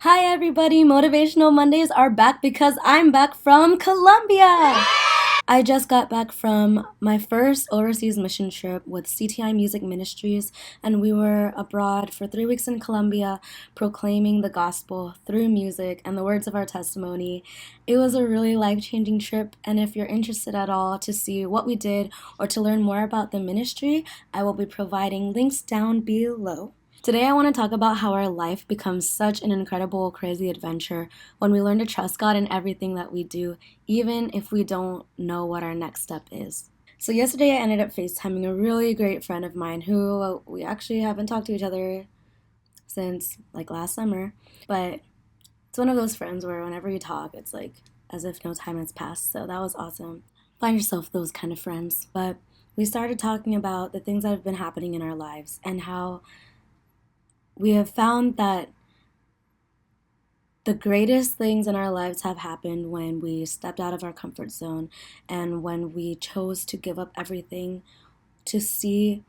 Hi everybody, Motivational Mondays are back because I'm back from Colombia! I just got back from my first overseas mission trip with CTI Music Ministries, and we were abroad for 3 weeks in Colombia proclaiming the gospel through music and the words of our testimony. It was a really life-changing trip, and if you're interested at all to see what we did or to learn more about the ministry, I will be providing links down below. Today, I want to talk about how our life becomes such an incredible, crazy adventure when we learn to trust God in everything that we do, even if we don't know what our next step is. So, yesterday, I ended up FaceTiming a really great friend of mine who we actually haven't talked to each other since like last summer. But it's one of those friends where whenever you talk, it's like as if no time has passed. So, that was awesome. Find yourself those kind of friends. But we started talking about the things that have been happening in our lives and how we have found that the greatest things in our lives have happened when we stepped out of our comfort zone and when we chose to give up everything to see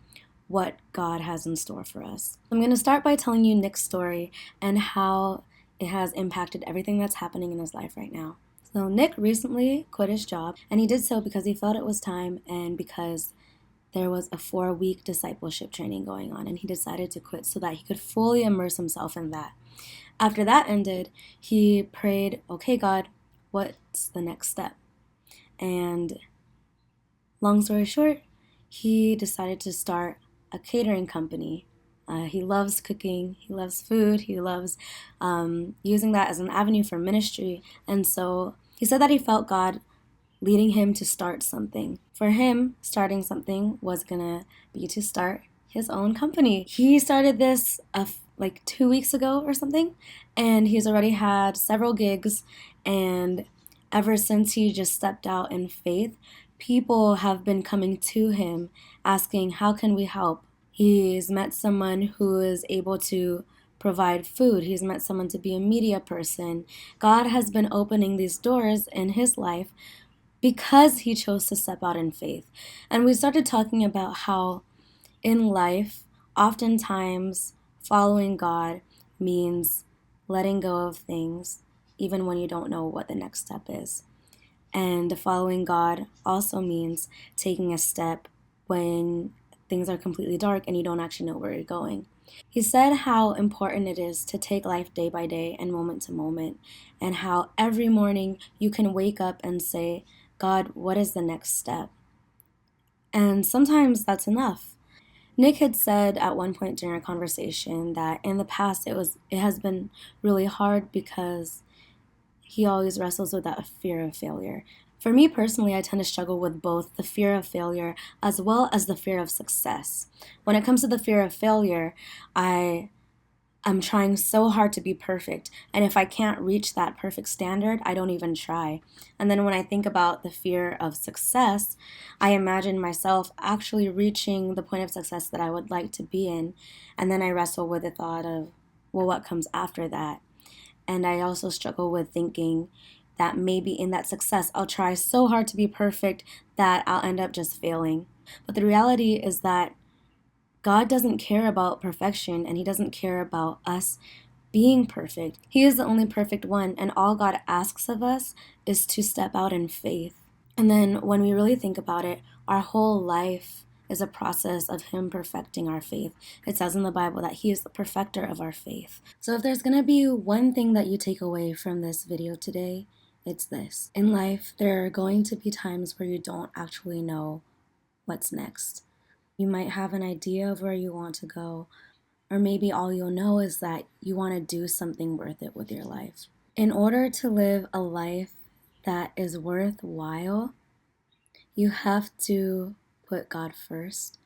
what God has in store for us. I'm going to start by telling you Nick's story and how it has impacted everything that's happening in his life right now. So Nick recently quit his job, and he did so because he felt it was time and because there was a 4-week discipleship training going on, and he decided to quit so that he could fully immerse himself in that. After that ended, he prayed, okay, God, what's the next step? And long story short, he decided to start a catering company. He loves cooking, he loves food, he loves using that as an avenue for ministry. And so he said that he felt God leading him to start something. For him, starting something was gonna be to start his own company. He started this like 2 weeks ago or something, and he's already had several gigs, and ever since he just stepped out in faith, people have been coming to him asking, how can we help? He's met someone who is able to provide food. He's met someone to be a media person. God has been opening these doors in his life because he chose to step out in faith. And we started talking about how in life, oftentimes following God means letting go of things, even when you don't know what the next step is. And following God also means taking a step when things are completely dark and you don't actually know where you're going. He said how important it is to take life day by day and moment to moment, and how every morning you can wake up and say, God, what is the next step? And sometimes that's enough. Nick had said at one point during our conversation that in the past it has been really hard because he always wrestles with that fear of failure. For me personally, I tend to struggle with both the fear of failure as well as the fear of success. When it comes to the fear of failure, I'm trying so hard to be perfect, and if I can't reach that perfect standard, I don't even try. And then when I think about the fear of success, I imagine myself actually reaching the point of success that I would like to be in, and then I wrestle with the thought of, well, what comes after that? And I also struggle with thinking that maybe in that success, I'll try so hard to be perfect that I'll end up just failing. But the reality is that God doesn't care about perfection, and He doesn't care about us being perfect. He is the only perfect one, and all God asks of us is to step out in faith. And then when we really think about it, our whole life is a process of Him perfecting our faith. It says in the Bible that He is the perfecter of our faith. So if there's going to be one thing that you take away from this video today, it's this. In life, there are going to be times where you don't actually know what's next. You might have an idea of where you want to go, or maybe all you'll know is that you want to do something worth it with your life. In order to live a life that is worthwhile, you have to put God first,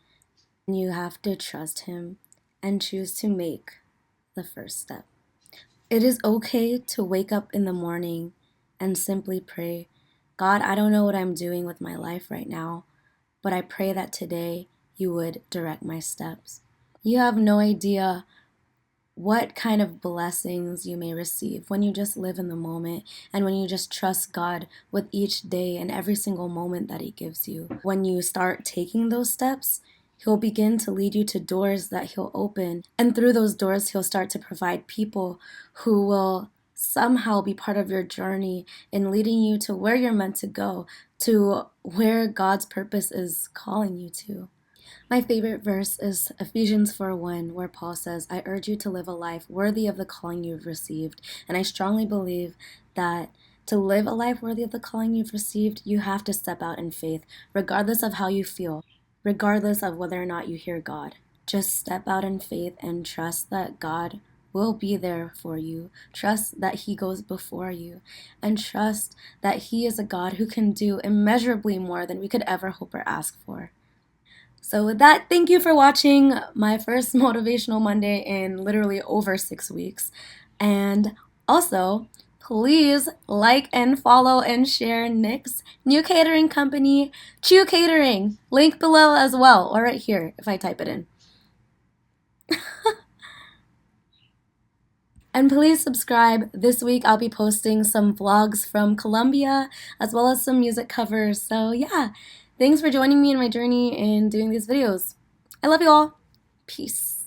and you have to trust Him and choose to make the first step. It is okay to wake up in the morning and simply pray, God, I don't know what I'm doing with my life right now, but I pray that today you would direct my steps. You have no idea what kind of blessings you may receive when you just live in the moment and when you just trust God with each day and every single moment that He gives you. When you start taking those steps, He'll begin to lead you to doors that He'll open. And through those doors, He'll start to provide people who will somehow be part of your journey in leading you to where you're meant to go, to where God's purpose is calling you to. My favorite verse is Ephesians 4:1, where Paul says, I urge you to live a life worthy of the calling you've received. And I strongly believe that to live a life worthy of the calling you've received, you have to step out in faith, regardless of how you feel, regardless of whether or not you hear God. Just step out in faith and trust that God will be there for you. Trust that He goes before you, and trust that He is a God who can do immeasurably more than we could ever hope or ask for. So with that, thank you for watching my first Motivational Monday in literally over 6 weeks. And also, please like and follow and share Nick's new catering company, CHIU Catering. Link below as well, or right here if I type it in. And please subscribe. This week I'll be posting some vlogs from Colombia as well as some music covers. So yeah, thanks for joining me in my journey in doing these videos. I love you all. Peace.